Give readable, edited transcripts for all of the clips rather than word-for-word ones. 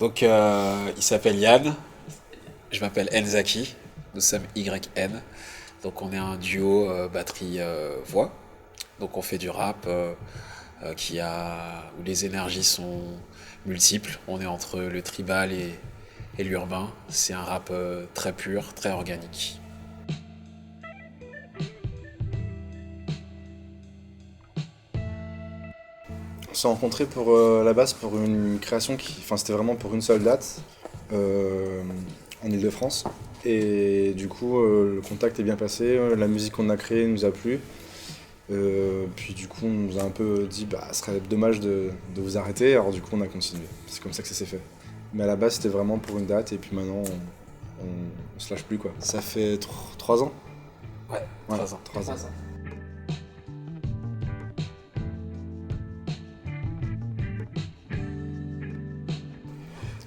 Donc, il s'appelle Yann, je m'appelle Enzaki, nous sommes YN. Donc, on est un duo batterie-voix. Donc, on fait du rap où les énergies sont multiples. On est entre le tribal et l'urbain. C'est un rap très pur, très organique. On s'est rencontrés pour la base pour une création enfin c'était vraiment pour une seule date euh, en Île-de-France. Et du coup, le contact est bien passé, la musique qu'on a créée nous a plu. Puis du coup, on nous a un peu dit, bah, ce serait dommage de vous arrêter. Alors du coup, on a continué. C'est comme ça que ça s'est fait. Mais à la base, c'était vraiment pour une date, et puis maintenant, on se lâche plus quoi. Ça fait 3 ans. Ouais, Ouais, 3 ans. 3 ans.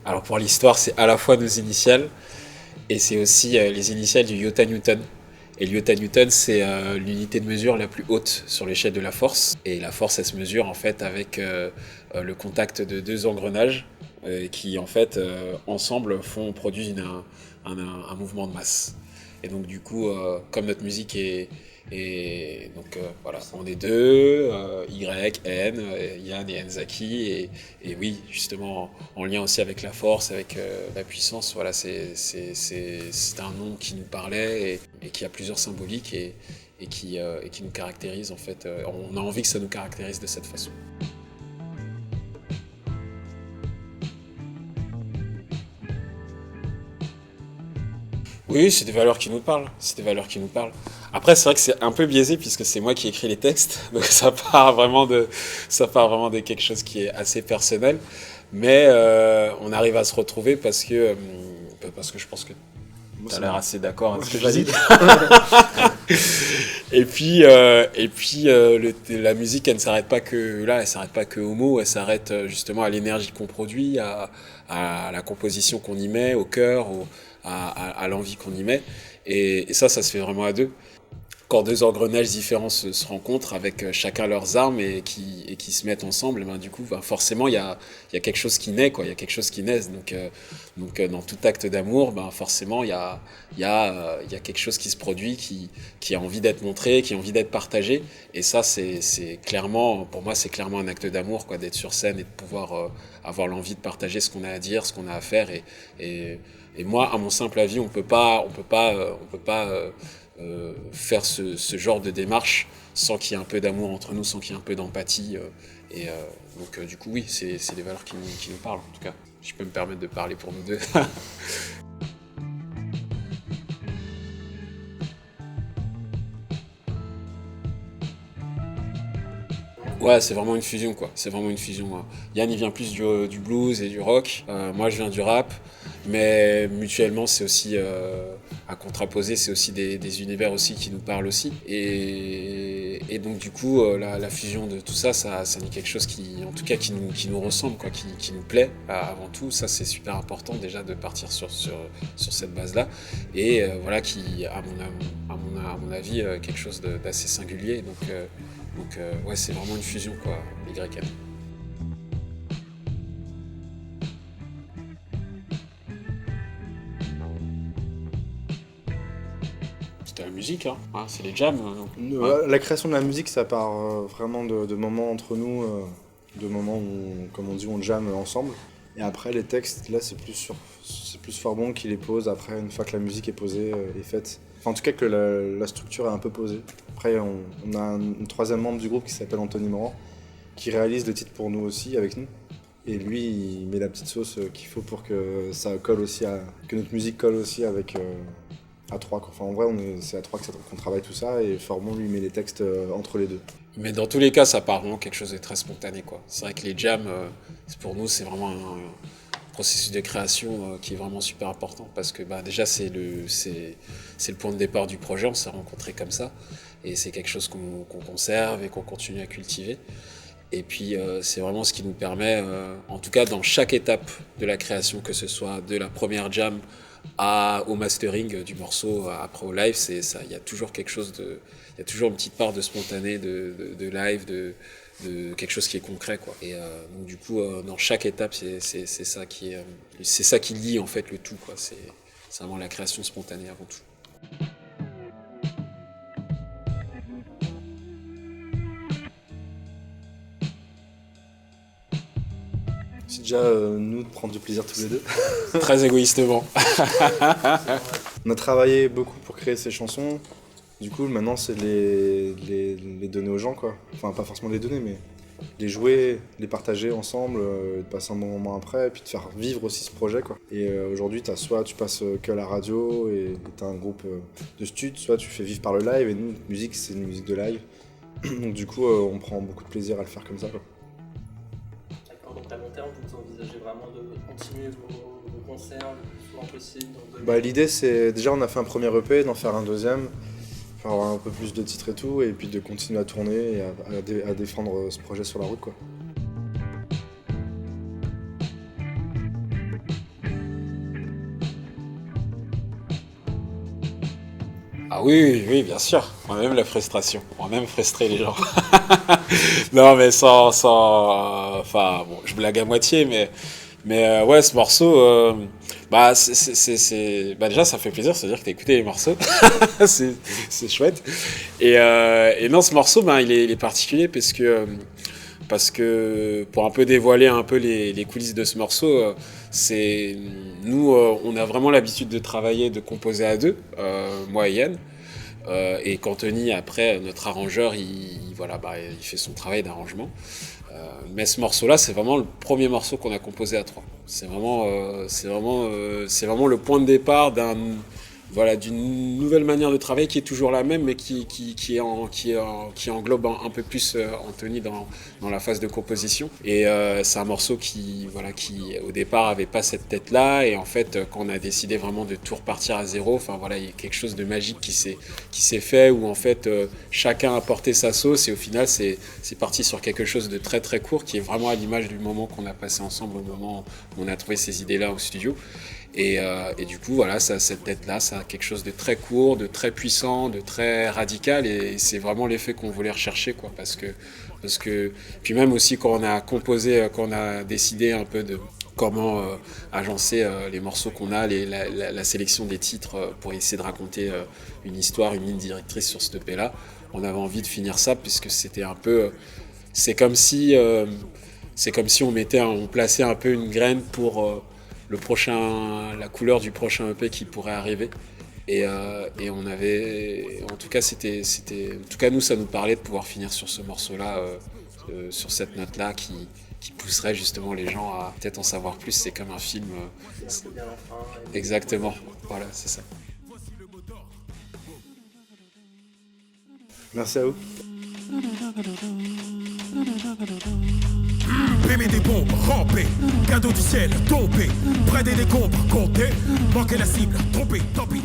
Alors pour l'histoire, c'est à la fois nos initiales et c'est aussi les initiales du Iota Newton. Et l'Iota Newton, c'est l'unité de mesure la plus haute sur l'échelle de la force. Et la force, elle se mesure en fait avec le contact de deux engrenages qui en fait ensemble produisent un mouvement de masse. Et donc du coup, comme notre musique voilà, on est deux, Y, N, Yann et Enzaki, et oui, justement, en lien aussi avec la force, avec la puissance, voilà, c'est un nom qui nous parlait et qui a plusieurs symboliques et qui nous caractérise en fait. On a envie que ça nous caractérise de cette façon. Oui, c'est des valeurs qui nous parlent. C'est des valeurs qui nous parlent. Après, c'est vrai que c'est un peu biaisé puisque c'est moi qui écris les textes, donc ça part vraiment de quelque chose qui est assez personnel. Mais on arrive à se retrouver parce que je pense que Moi, tu as ça l'air me- assez d'accord avec Moi, ce je que je dis. valide. La musique, elle ne s'arrête pas que là, elle s'arrête pas que aux mots, elle s'arrête justement à l'énergie qu'on produit, à la composition qu'on y met, au cœur, à l'envie qu'on y met. Et ça se fait vraiment à deux. Quand deux engrenages différents se rencontrent avec chacun leurs armes et qui se mettent ensemble, ben, du coup, ben, forcément, il y a quelque chose qui naît, quoi. Il y a quelque chose qui naît. Dans tout acte d'amour, ben, forcément, il y a quelque chose qui se produit, qui a envie d'être montré, qui a envie d'être partagé. Et ça, c'est clairement, pour moi, c'est clairement un acte d'amour, quoi, d'être sur scène et de pouvoir avoir l'envie de partager ce qu'on a à dire, ce qu'on a à faire. Et, et moi, à mon simple avis, on peut pas faire ce genre de démarche sans qu'il y ait un peu d'amour entre nous, sans qu'il y ait un peu d'empathie. Du coup, oui, c'est des valeurs qui nous parlent, en tout cas. Je peux me permettre de parler pour nous deux. Ouais, c'est vraiment une fusion, quoi. C'est vraiment une fusion, hein. Yann, il vient plus du blues et du rock. Moi, je viens du rap. Mais mutuellement, c'est aussi à contraposer, c'est aussi des univers aussi qui nous parlent aussi. Et donc, du coup, la fusion de tout ça, ça n'est quelque chose qui, en tout cas, qui nous ressemble, quoi, qui nous plaît avant tout. Ça, c'est super important déjà de partir sur cette base-là. Et voilà, qui, à mon avis, quelque chose d'assez singulier. Ouais, c'est vraiment une fusion, quoi, YM. C'était la musique, hein. C'est les jams. Ouais. La création de la musique, ça part vraiment de moments entre nous, de moments où, comme on dit, on jamme ensemble. Et après, les textes, là, c'est plus Forbon qui les pose après, une fois que la musique est posée, est faite. Enfin, en tout cas, que la structure est un peu posée. Après, on a un troisième membre du groupe qui s'appelle Anthony Morand, qui réalise le titre pour nous aussi, avec nous. Et lui, il met la petite sauce qu'il faut pour que ça colle aussi que notre musique colle aussi avec à trois, quoi. Enfin, en vrai, c'est à trois qu'on travaille tout ça, et Formon lui met les textes entre les deux. Mais dans tous les cas, ça part vraiment quelque chose de très spontané, quoi. C'est vrai que les jams, pour nous, c'est vraiment un processus de création qui est vraiment super important parce que bah, déjà, c'est le point de départ du projet. On s'est rencontrés comme ça et c'est quelque chose qu'on conserve et qu'on continue à cultiver. Et puis, c'est vraiment ce qui nous permet, en tout cas dans chaque étape de la création, que ce soit de la première jam au mastering du morceau, après au live, c'est ça, il y a toujours quelque chose il y a toujours une petite part de spontané, de live, de quelque chose qui est concret, quoi. Et donc du coup, dans chaque étape, c'est ça qui lie en fait le tout, quoi. C'est vraiment la création spontanée avant tout. C'est déjà nous de prendre du plaisir tous les deux. Très égoïstement. On a travaillé beaucoup pour créer ces chansons. Du coup, maintenant, c'est les donner aux gens, quoi. Enfin, pas forcément les donner, mais les jouer, les partager ensemble, de passer un bon moment après, et puis de faire vivre aussi ce projet, quoi. Et aujourd'hui, soit tu passes que à la radio et t'as un groupe de stud, soit tu fais vivre par le live, et nous, notre musique, c'est une musique de live. Donc du coup, on prend beaucoup de plaisir à le faire comme ça, quoi. D'accord, donc à long terme, vous envisagez vraiment de continuer vos concerts le plus souvent possible L'idée, c'est déjà, on a fait un premier EP, d'en faire un deuxième, faire avoir un peu plus de titres et tout, et puis de continuer à tourner et à défendre ce projet sur la route, quoi. Ah oui, bien sûr. On aime la frustration. On aime frustrer les gens. Non, mais enfin, bon, je blague à moitié, mais ouais, ce morceau, déjà, ça fait plaisir, c'est-à-dire que t'as écouté les morceaux. c'est chouette. Et non, ce morceau, il est particulier parce que pour un peu dévoiler un peu les coulisses de ce morceau, nous, on a vraiment l'habitude de travailler, de composer à deux, moi et Yann. Et qu'Anthony, après, notre arrangeur, il fait son travail d'arrangement. Mais ce morceau-là, c'est vraiment le premier morceau qu'on a composé à trois. C'est vraiment le point de départ d'une nouvelle manière de travailler qui est toujours la même, mais qui englobe un peu plus Anthony dans la phase de composition. Et c'est un morceau qui au départ avait pas cette tête-là, et en fait quand on a décidé vraiment de tout repartir à zéro, il y a quelque chose de magique qui s'est fait, où en fait chacun a apporté sa sauce, et au final c'est parti sur quelque chose de très très court, qui est vraiment à l'image du moment qu'on a passé ensemble, au moment où on a trouvé ces idées-là au studio. Et du coup, cette tête-là, ça a quelque chose de très court, de très puissant, de très radical, et c'est vraiment l'effet qu'on voulait rechercher, quoi, parce que puis même aussi quand on a composé, quand on a décidé un peu de comment agencer les morceaux qu'on a, la sélection des titres pour essayer de raconter une histoire, une ligne directrice sur ce EP-là, on avait envie de finir ça, puisque c'était un peu, c'est comme si on plaçait un peu une graine pour la couleur du prochain EP qui pourrait arriver. Et on avait, en tout cas nous, ça nous parlait de pouvoir finir sur ce morceau-là, sur cette note-là qui pousserait justement les gens à peut-être en savoir plus. C'est comme un film. Exactement, voilà, c'est ça. Merci à vous. Bébé des bombes, rampé, cadeau du ciel, tombé, près des décombres, compté, manquer la cible, trompé, tant pis.